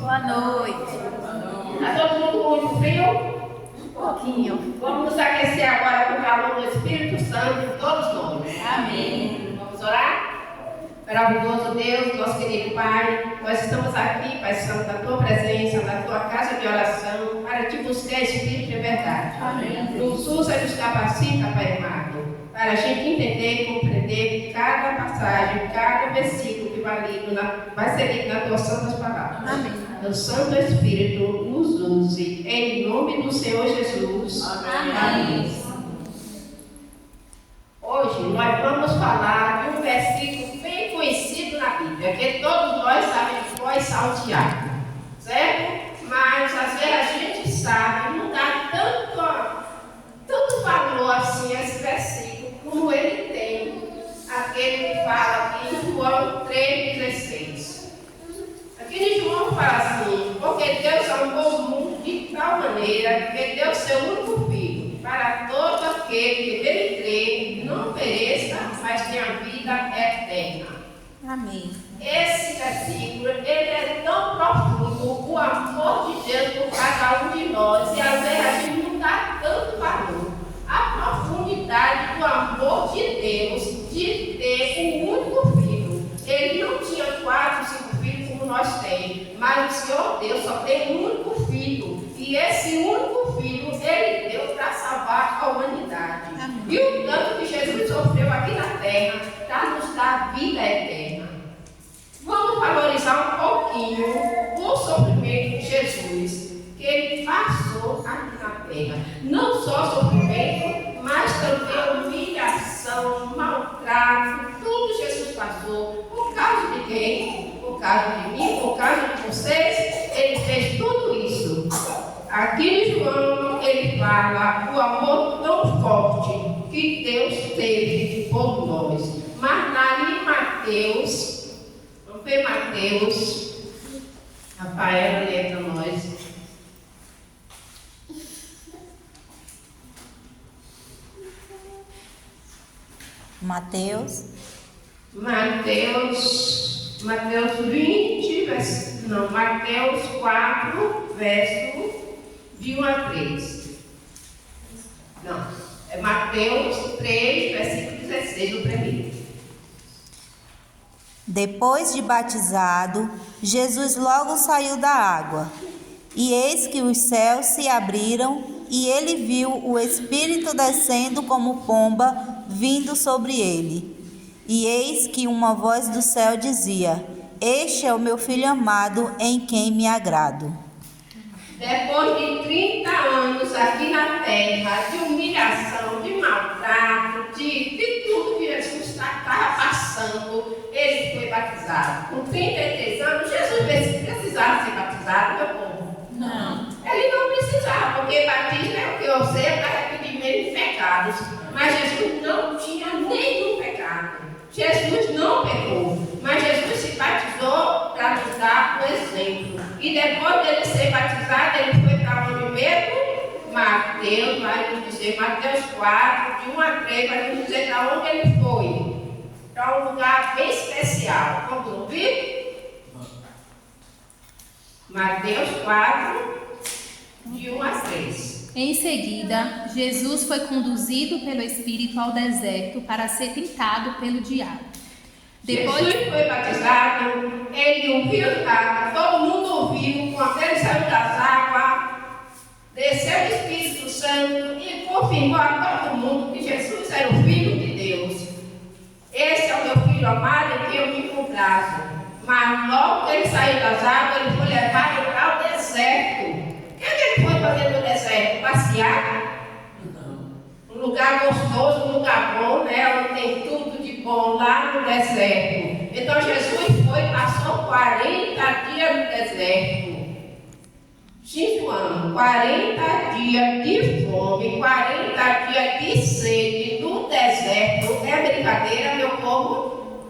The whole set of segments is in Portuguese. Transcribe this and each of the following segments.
Boa noite. Está todo mundo com muito frio? Um pouquinho. Vamos nos aquecer agora com o calor do Espírito Santo, todos nós. Amém. Vamos orar? Maravilhoso Deus, nosso querido Pai, nós estamos aqui, Pai Santo, na Tua presença, na Tua casa de oração, para Te buscar Espírito de verdade. Amém. Nos usa e nos capacita, Pai amado, para a gente entender e compreender cada passagem, cada versículo que vai ser lido nas Tuas santas palavras. Amém. O Santo Espírito nos use, em nome do Senhor Jesus. Amém. Amém. Hoje nós vamos falar de um versículo bem conhecido na Bíblia, que todos nós sabemos que foi salteado, certo? Mas às vezes a gente sabe, não dá tanto valor assim a esse versículo como ele tem, aquele que fala aqui em João 3,16. Aqui em João fala assim: porque Deus amou o mundo de tal maneira que deu seu único filho, para todo aquele que nele crê não pereça, mas tenha vida eterna. Amém. Esse versículo, ele é tão profundo, o amor de Deus por cada um de nós, e às vezes a gente não dá tanto valor. A profundidade do amor de Deus, de ter um único filho. Ele não tinha 4, 5 filhos como nós temos, mas o Senhor Deus só tem um único filho. E esse único filho, ele deu para salvar a humanidade. Amém. E o tanto que Jesus sofreu aqui na terra, para nos dar vida eterna. Vamos valorizar um pouquinho o sofrimento de Jesus, que ele passou aqui na terra. Não só sofrimento, mas também humilhação, maltrato, tudo Jesus passou. Por causa de quem? Por causa de mim, por causa de vocês, ele fez tudo isso. Aqui em João, ele fala o amor tão forte que Deus teve por nós. Mas lá em Mateus, não foi Mateus, Rafael, lê para nós. Mateus 4, verso de 1 a 3. Não, é Mateus 3, versículo 16, o primeiro. Depois de batizado, Jesus logo saiu da água. E eis que os céus se abriram, e ele viu o Espírito descendo como pomba, vindo sobre ele. E eis que uma voz do céu dizia: Este é o meu Filho amado, em quem me agrado. Depois de 30 anos aqui na terra, de humilhação, de maltrato, de tudo que Jesus estava passando, ele foi batizado. Com 33 anos, Jesus precisava ser batizado, meu povo? Não. Ele não precisava, porque batismo é o que eu sei, para arrependimento de pecados. Mas Jesus não tinha nenhum pecado. Jesus não pecou, mas Jesus se batizou para nos dar o exemplo. E depois dele ser batizado, ele foi para onde mesmo? Mateus vai nos dizer, Mateus 4, de 1 a 3, vai nos dizer para onde ele foi. Para um lugar bem especial. Vamos ouvir? Mateus 4, de 1 a 3. Em seguida, Jesus foi conduzido pelo Espírito ao deserto para ser tentado pelo diabo. Depois, Jesus foi batizado, ele ouviu as águas, todo mundo ouviu, quando ele saiu das águas, desceu o Espírito Santo e confirmou a todo mundo que Jesus era o Filho de Deus. Esse é o meu Filho amado em quem eu me comprazo. Mas logo que ele saiu das águas, ele foi levado para o deserto. O que ele foi fazer no deserto? Passear? Um lugar gostoso, um lugar bom, né? Onde tem tudo de bom lá no deserto. Então Jesus foi e passou 40 dias no deserto. 5 anos, 40 dias de fome, 40 dias de sede no deserto. É brincadeira, meu povo?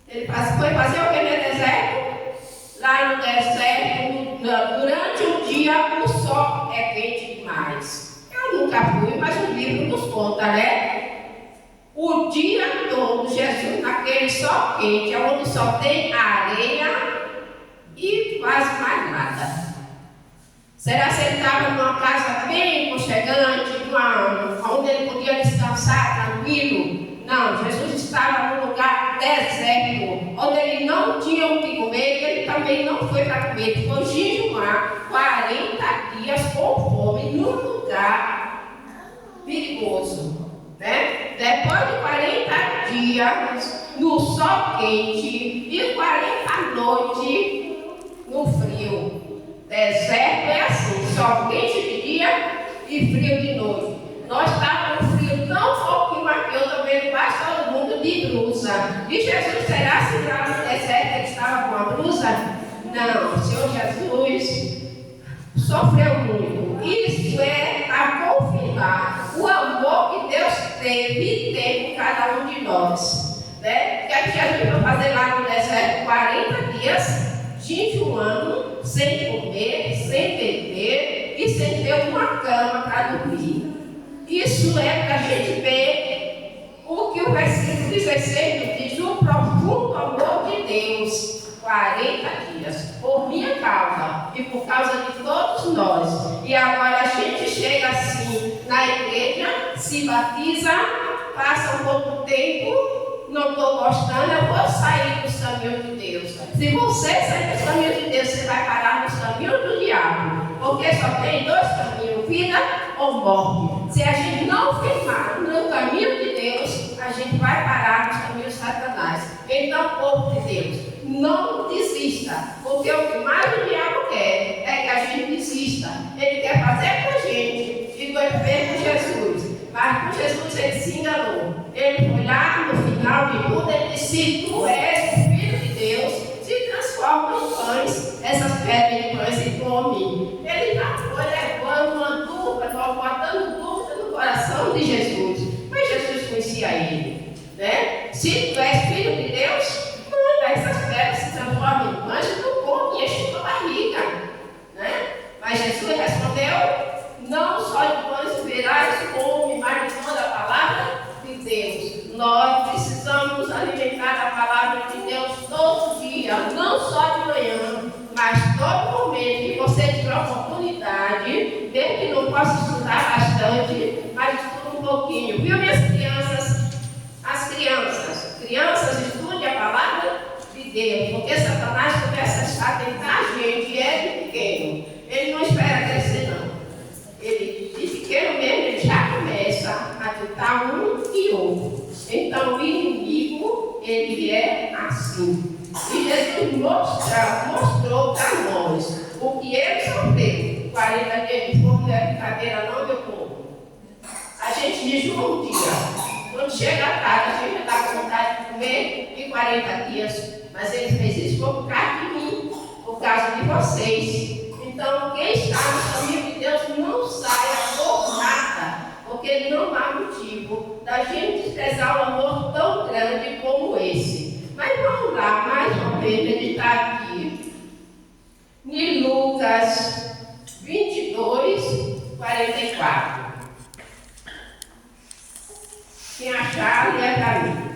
Ele foi fazer o que no deserto? Lá no deserto, durante um dia, o sol é quente demais. Eu nunca fui, mas o livro nos conta, né? O dia todo, Jesus, naquele sol quente, onde só tem areia e quase Será que ele estava numa casa bem aconchegante, onde ele podia descansar tranquilo? Não, Jesus estava num lugar deserto, onde ele não tinha o que comer, e ele também não foi para comer. Ele foi jejuar 40 dias com fome num lugar perigoso. Né? Depois de 40 dias no sol quente e 40 noites no frio. Deserto é assim, sol quente de dia e frio de noite. Nós estávamos no frio tão pouquinho aqui, eu estou vendo quase todo mundo de blusa. E Jesus, será que lá no deserto ele estava com a blusa? Não, o Senhor Jesus sofreu muito. Isso é a confirmar o amor que Deus teve e tem por cada um de nós. Né? O que é que Jesus foi fazer lá no deserto? 40 dias, jejuando, sem comer, sem beber e sem ter uma cama para dormir. Isso é para a gente ver o que o versículo 16 diz, o profundo amor de Deus. 40 dias, por minha causa e por causa de todos nós. E agora a gente chega assim na igreja, se batiza, passa um pouco tempo, não estou gostando, eu vou sair dos caminhos de Deus. Se você sair dos caminhos de Deus, você vai parar nos caminhos do diabo. Porque só tem dois caminhos, vida ou morte. Se a gente não firmar no caminho de Deus, a gente vai parar nos caminhos de Satanás. Então, povo de Deus, não desista, porque o que mais o diabo quer é que a gente desista. Ele quer fazer com a gente e foi feito com Jesus. Mas com Jesus ele se enganou. Ele foi lá no final de tudo, ele disse: se tu és o Filho de Deus, se transforma em pães, essas pedras de pães e come. Ele já foi levando uma dúvida, botando dúvida no coração de Jesus. Mas Jesus conhecia ele. Né? Se tu és Filho de Deus, essas pedras se transformam em pães e tu come e enche tua barriga. Né? Mas Jesus respondeu: não só de pães verás come, mas de toda a palavra de Deus. Nós precisamos nos alimentar da palavra de Deus todo dia, não só de manhã, mas todo momento que você tiver oportunidade, mesmo que não possa estudar bastante, mas estuda um pouquinho. Viu, minhas crianças? As crianças estudem a palavra de Deus, porque Satanás começa a tentar a gente, e é de pequeno. Ele não espera crescer, não. Ele, de pequeno mesmo, ele já começa a tentar um e outro. Então, o inimigo, ele é assim. E Jesus mostrou para nós o que ele sofreu. 40 dias de fome não é brincadeira, não, meu povo. A gente jejua um dia. Quando chega a tarde, a gente já está com vontade de comer em 40 dias. Mas ele fez isso por causa de mim, por causa de vocês. Então, quem está no caminho de Deus não saia por nada, porque não há motivo da gente desprezar um amor tão grande como esse. Mas vamos lá, mais uma vez, meditar aqui em Lucas 22, 44. Quem achar, lê para mim.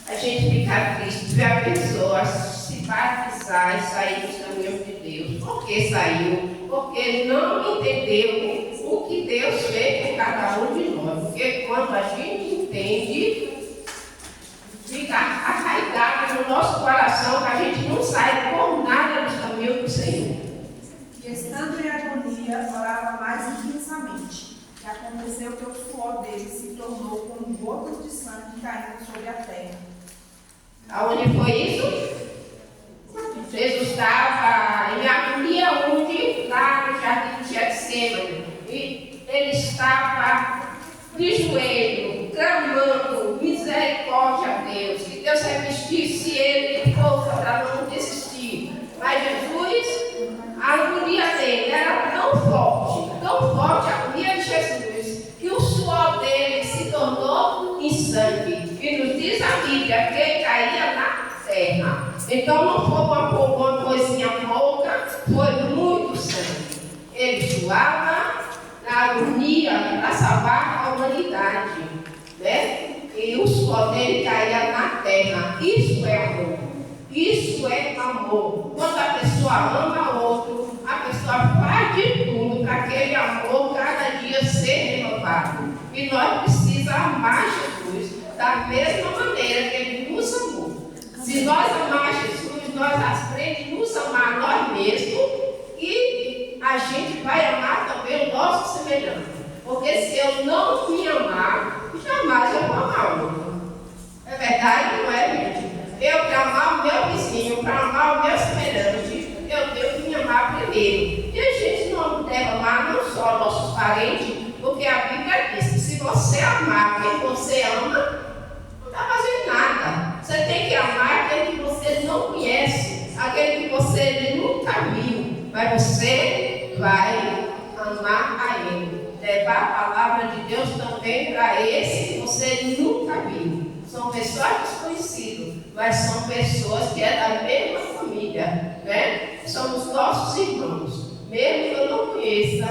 A gente fica triste ver a pessoa se batizar e sair dos caminhos de Deus. Por que saiu? Porque não entendeu o que Deus fez com cada um de nós. Porque quando a gente entende, fica arraigado no nosso coração que a gente não sai por nada dos caminhos do Senhor. E estando em agonia, orava mais intensamente. E aconteceu que o suor dele se tornou como gotas de sangue caindo sobre a terra. Aonde foi isso? Jesus estava em agonia onde? Lá no jardim de Getsêmani. E ele estava de joelho, clamando misericórdia a Deus. Que Deus revestisse ele de força para não desistir. Mas Jesus, a agonia dele era tão forte a agonia de Jesus, que o suor dele se tornou em sangue. E nos diz a Bíblia que ele caía na terra. Então não foi uma coisinha pouca, foi muito sangue. Ele suava na agonia para salvar a humanidade. Né? E o suor dele caía na terra. terra. Isso é amor. Isso é amor. Quando a pessoa ama o outro, a pessoa faz de tudo para aquele amor cada dia ser renovado. E nós precisamos amar Jesus da mesma maneira que Ele nos amou. Se nós amarmos Jesus, nós aprendemos a nos amar nós mesmos e a gente vai amar também o nosso semelhante. Porque se eu não me amar, jamais eu vou amar o outro. É verdade, não é, gente? Eu, para amar o meu vizinho, para amar o meu semelhante, eu tenho que me amar primeiro. E a gente não deve amar não só nossos parentes, porque a Bíblia diz que se você amar quem você ama, não está fazendo nada. Você tem que amar aquele que você não conhece, aquele que você nunca viu, mas você vai amar a ele. Levar a palavra de Deus também para esse que você nunca viu. São pessoas desconhecidas, mas são pessoas que é da mesma família, né? Somos nossos irmãos, mesmo que eu não conheça,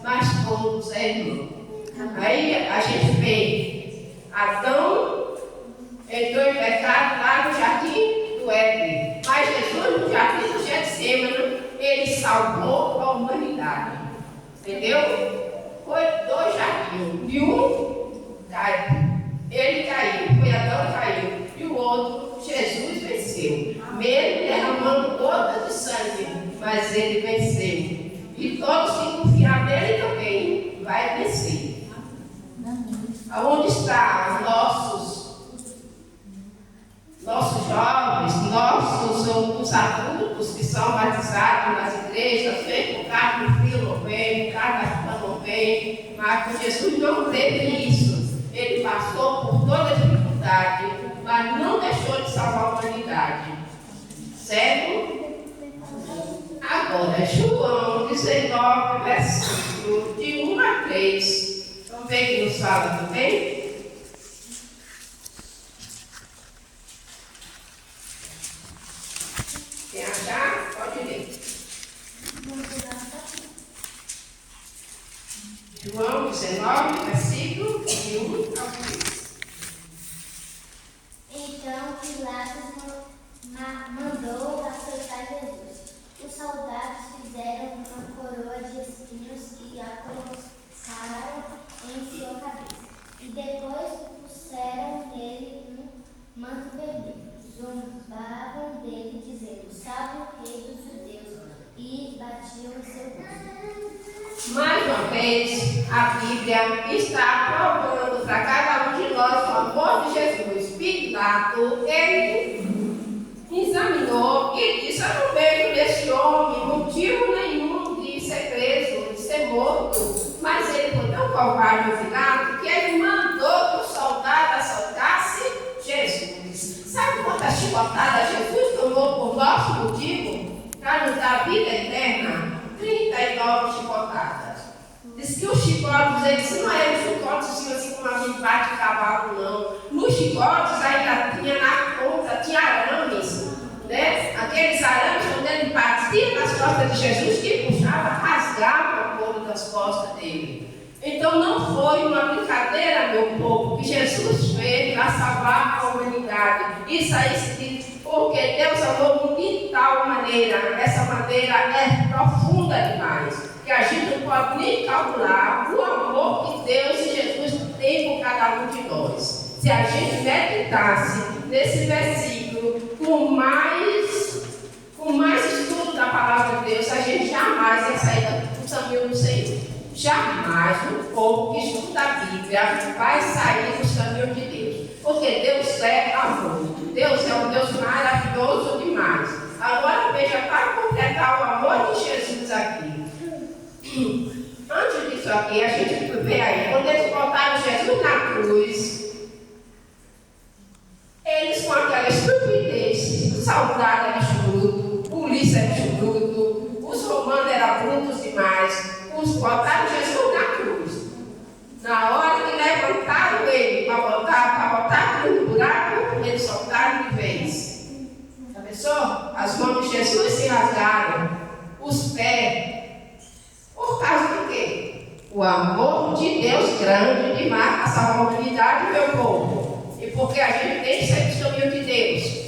mas todos é irmão. Aí a gente vê Adão entrou em pecado lá no jardim do Éden, mas Jesus no jardim do Getsêmani, ele salvou a humanidade, entendeu? Foi 2 jardins, e um caiu. Ele caiu, foi Adão que caiu, e o outro, Jesus venceu, mesmo derramando gotas de sangue, mas ele venceu. E todos que confiar nele também vai vencer. Aonde estão nossos jovens, os adultos que são batizados nas igrejas, vem com carro do filho, não vem, com carro da chuva não vem, mas com Jesus não teve isso. Ele passou por toda a dificuldade, mas não deixou de salvar a humanidade. Certo? Agora, João 19, versículo de 1 a 3. Vamos ver que nos fala também? Quem achar, pode ler. João 19, versículo de 1 a 3. Então Pilatos mandou açoitar Jesus. Os soldados fizeram uma coroa de espinhos e a colocaram em sua cabeça. E depois puseram nele um manto vermelho. Zombavam dele, dizendo: Salve o rei dos judeus, e batiam em seu rosto. Mais uma vez, a Bíblia está provando para cada um de nós o amor de Jesus. Pilato, ele examinou e disse: Eu não vejo nesse homem motivo nenhum de ser preso, de ser morto. Mas ele foi tão covarde, o Pilato, que ele mandou que o soldado assaltasse Jesus. Sabe quantas chicotadas Jesus tomou por nosso motivo? Para nos dar vida eterna? 39 chicotadas. Diz que os chicotes, eles não eram chicotes assim como a gente bate cavalo, não. Nos chicotes ainda tinha na ponta, tinha arames, né? Aqueles arames, quando ele batia nas costas de Jesus, que puxava, rasgava o couro das costas dele. Então não foi uma brincadeira, meu povo, que Jesus fez para salvar a humanidade. Isso aí se diz porque Deus amou o mundo de tal maneira, essa maneira é profunda demais, que a gente não pode nem calcular o amor que Deus e Jesus têm por cada um de nós. Se a gente meditasse nesse versículo com mais estudo da palavra de Deus, a gente jamais ia sair do caminho do Senhor. Jamais o povo que estuda a Bíblia vai sair dos caminhos de Deus. Porque Deus é amor. Deus é um Deus maravilhoso demais. Agora veja, para completar o amor de Jesus aqui. Antes disso aqui, a gente vê aí, quando eles botaram Jesus na cruz, eles com aquela estupidez, soldado era churudo, polícia era churudo, os romanos eram brutos demais, os botaram Jesus na cruz. Na hora que levantaram ele para botar no buraco, eles soltaram de vez. Já pensou? As mãos de Jesus se rasgaram, os pés. Por causa do quê? O amor de Deus grande demais para salvar a humanidade, meu povo. E porque a gente tem que ser testemunho de Deus.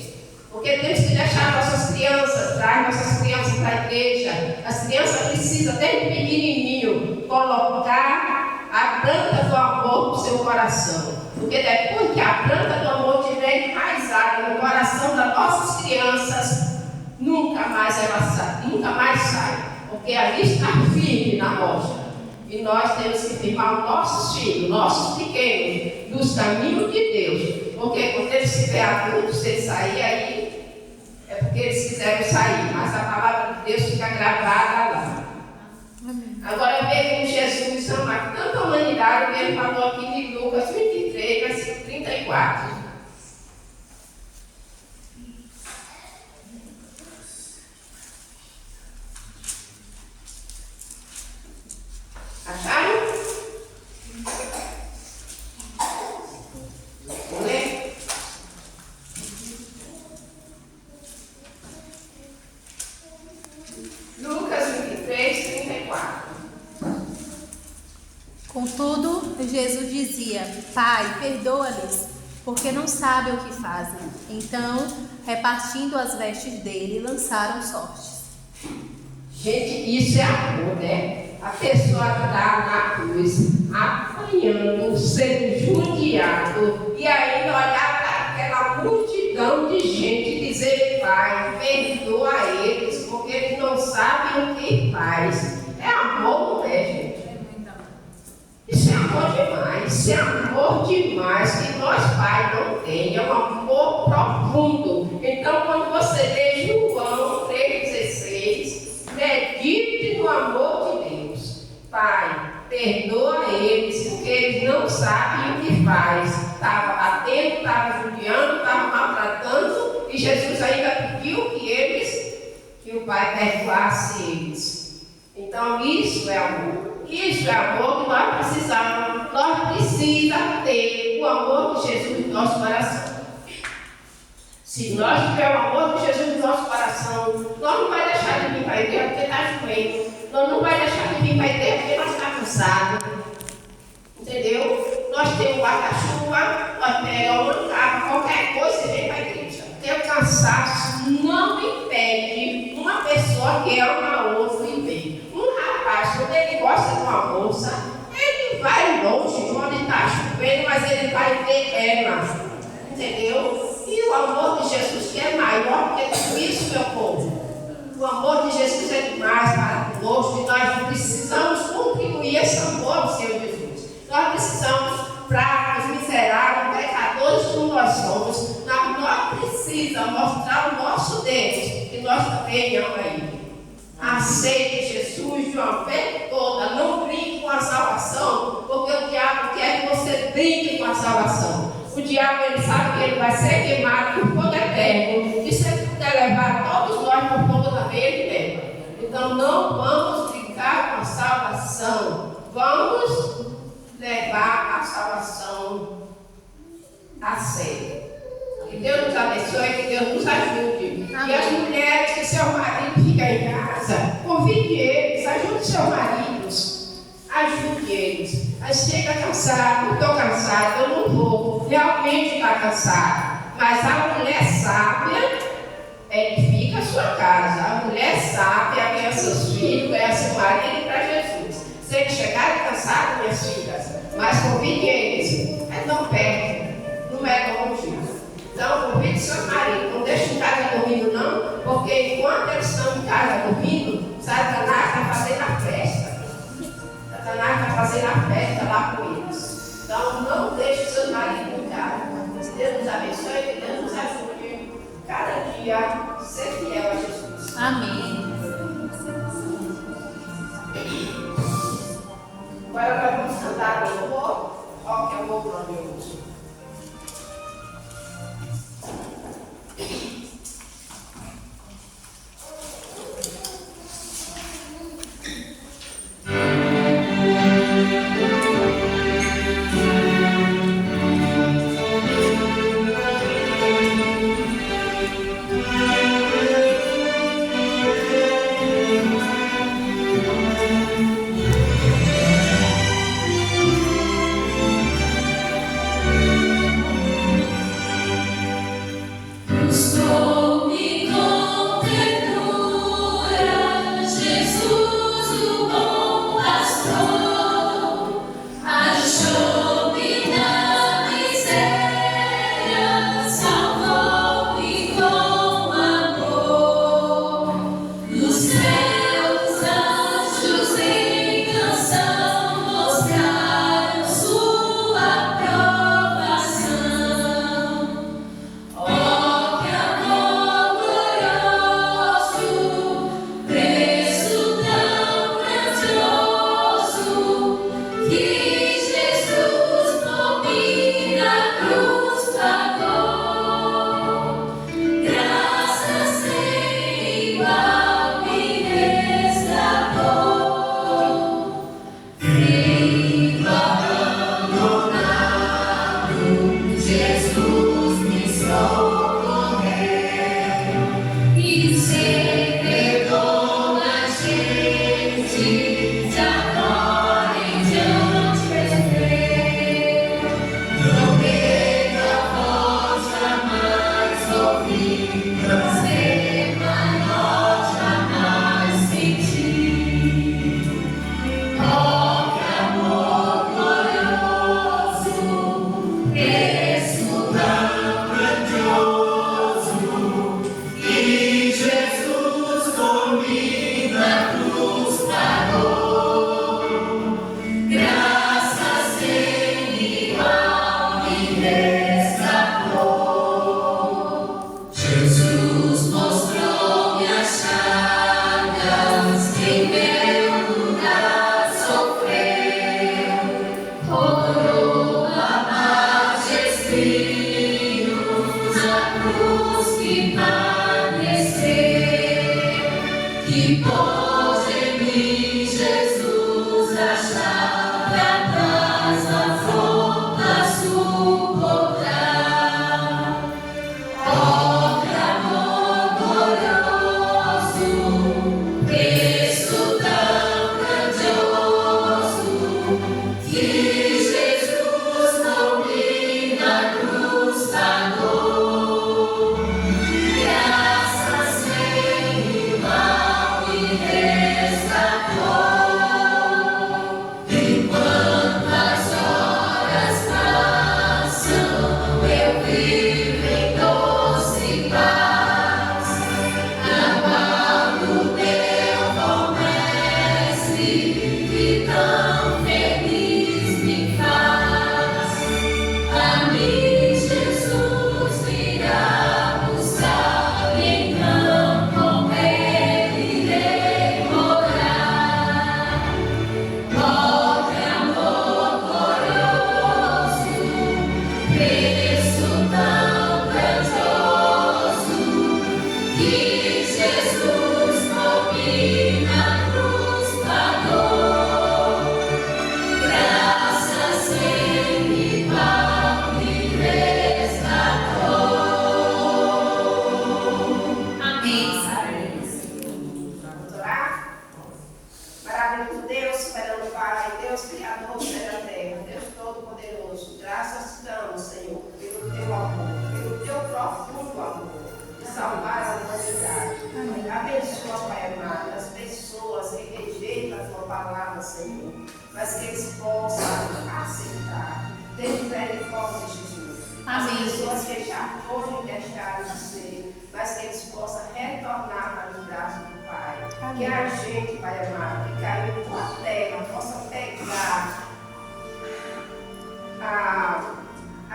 Porque temos que deixar nossas crianças, traz nossas crianças para a igreja. As crianças precisam, desde pequenininho, colocar a planta do amor no seu coração. Porque depois que a planta do amor estiver enraizada no coração das nossas crianças, nunca mais sai. Porque ali está firme na rocha. E nós temos que firmar os nossos filhos, nossos pequenos, dos caminhos de Deus. Porque quando eles se vê adultos, se eles saírem aí, é porque eles quiseram sair. Mas a palavra de Deus fica gravada lá. Agora vê como Jesus ama tanta humanidade que ele falou aqui em Lucas 23, versículo 34. Acharam? Vamos ler? Lucas 23, 34. Contudo, Jesus dizia: Pai, perdoa-lhes, porque não sabem o que fazem. Então, repartindo as vestes dele, lançaram sortes. Gente, isso é amor, né? A pessoa está na cruz, apanhando, sendo judiado, e ainda olhar para aquela multidão de gente e dizer: Pai, perdoa eles, porque eles não sabem o que faz. É amor, não é, gente? Isso é amor demais, isso é amor demais, que nós pais não temos, é um amor profundo. Então, quando você lê João 3,16, medite no amor de Deus. Pai, perdoa eles, porque eles não sabem o que faz. Estava batendo, estava judiando, estava maltratando, e Jesus ainda pediu que o Pai perdoasse eles. Então, isso é amor. Isso é amor que nós precisamos. Nós precisamos ter o amor de Jesus no nosso coração. Se nós tivermos o amor de Jesus no nosso coração, nós não vamos deixar de vir para a igreja porque está chovendo. Nós não vamos deixar de vir para a igreja porque nós estamos cansados. Entendeu? Nós temos guarda-chuva, nós pegamos uma capa, qualquer coisa e vem para a igreja. Porque o cansaço não impede uma pessoa que ama a outra e vem. Rapaz, quando ele gosta de uma moça, ele vai longe de onde está chovendo, mas ele vai ver ela. Entendeu? E o amor de Jesus, que é maior que tudo isso, meu povo. O amor de Jesus é demais para conosco e nós precisamos contribuir esse amor do Senhor Jesus. Nós precisamos, fracos, miseráveis, pecadores como nós somos, nós precisamos mostrar o nosso Deus, que nós também amamos a Ele. Aceite Jesus de uma vez toda, não brinque com a salvação, porque o diabo quer que você brinque com a salvação. O diabo, ele sabe que ele vai ser queimado por fogo eterno, e se ele puder levar todos nós por fogo também, ele leva. Então não vamos brincar com a salvação, vamos levar a salvação a sério. Que Deus nos abençoe, que Deus nos ajude. Amém. E as mulheres que seu marido fica em casa, convide eles, ajude seus maridos, ajude eles. Mas chega cansado, estou cansado, eu não vou, realmente está cansado. Mas a mulher sábia edifica a sua casa. A mulher sábia ganha seus filhos, ganha seu marido para Jesus. Se eles chegarem cansados, minhas filhas, mas convide eles, é tão perto, não é longe. Então, convide seu marido, não deixe em casa dormindo não, porque enquanto eles estão em casa dormindo, Satanás está fazendo a festa. Satanás está fazendo a festa lá com eles. Então, não deixe seu marido em casa. Que Deus nos abençoe, que Deus nos ajude cada dia ser fiel a Jesus. Amém. Agora nós vamos cantar o louvor. Qual que é o louvor, meu Deus?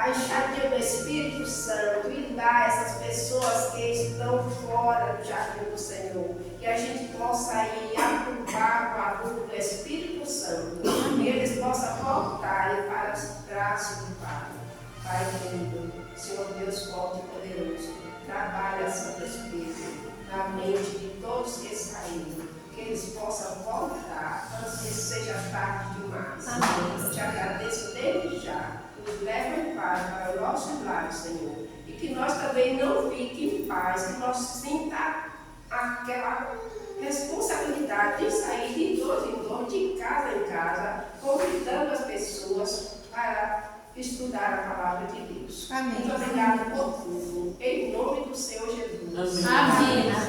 a enxadinha do Espírito Santo e dar essas pessoas que estão fora do jardim do Senhor, que a gente possa ir acabar com a luz do Espírito Santo, e eles possam voltar para os braços do Pai. Pai querido, Senhor Deus forte e poderoso, trabalha Santo Espírito na mente de todos que saíram, que eles possam voltar antes que seja tarde demais. Amém. Eu te agradeço desde já. Nos leva em paz para o nosso lar, Senhor. E que nós também não fiquem em paz, que nós sinta aquela responsabilidade de sair de dois em dois, de casa em casa, convidando as pessoas para estudar a palavra de Deus. Amém. Muito obrigada por tudo. Em nome do Senhor Jesus. Amém.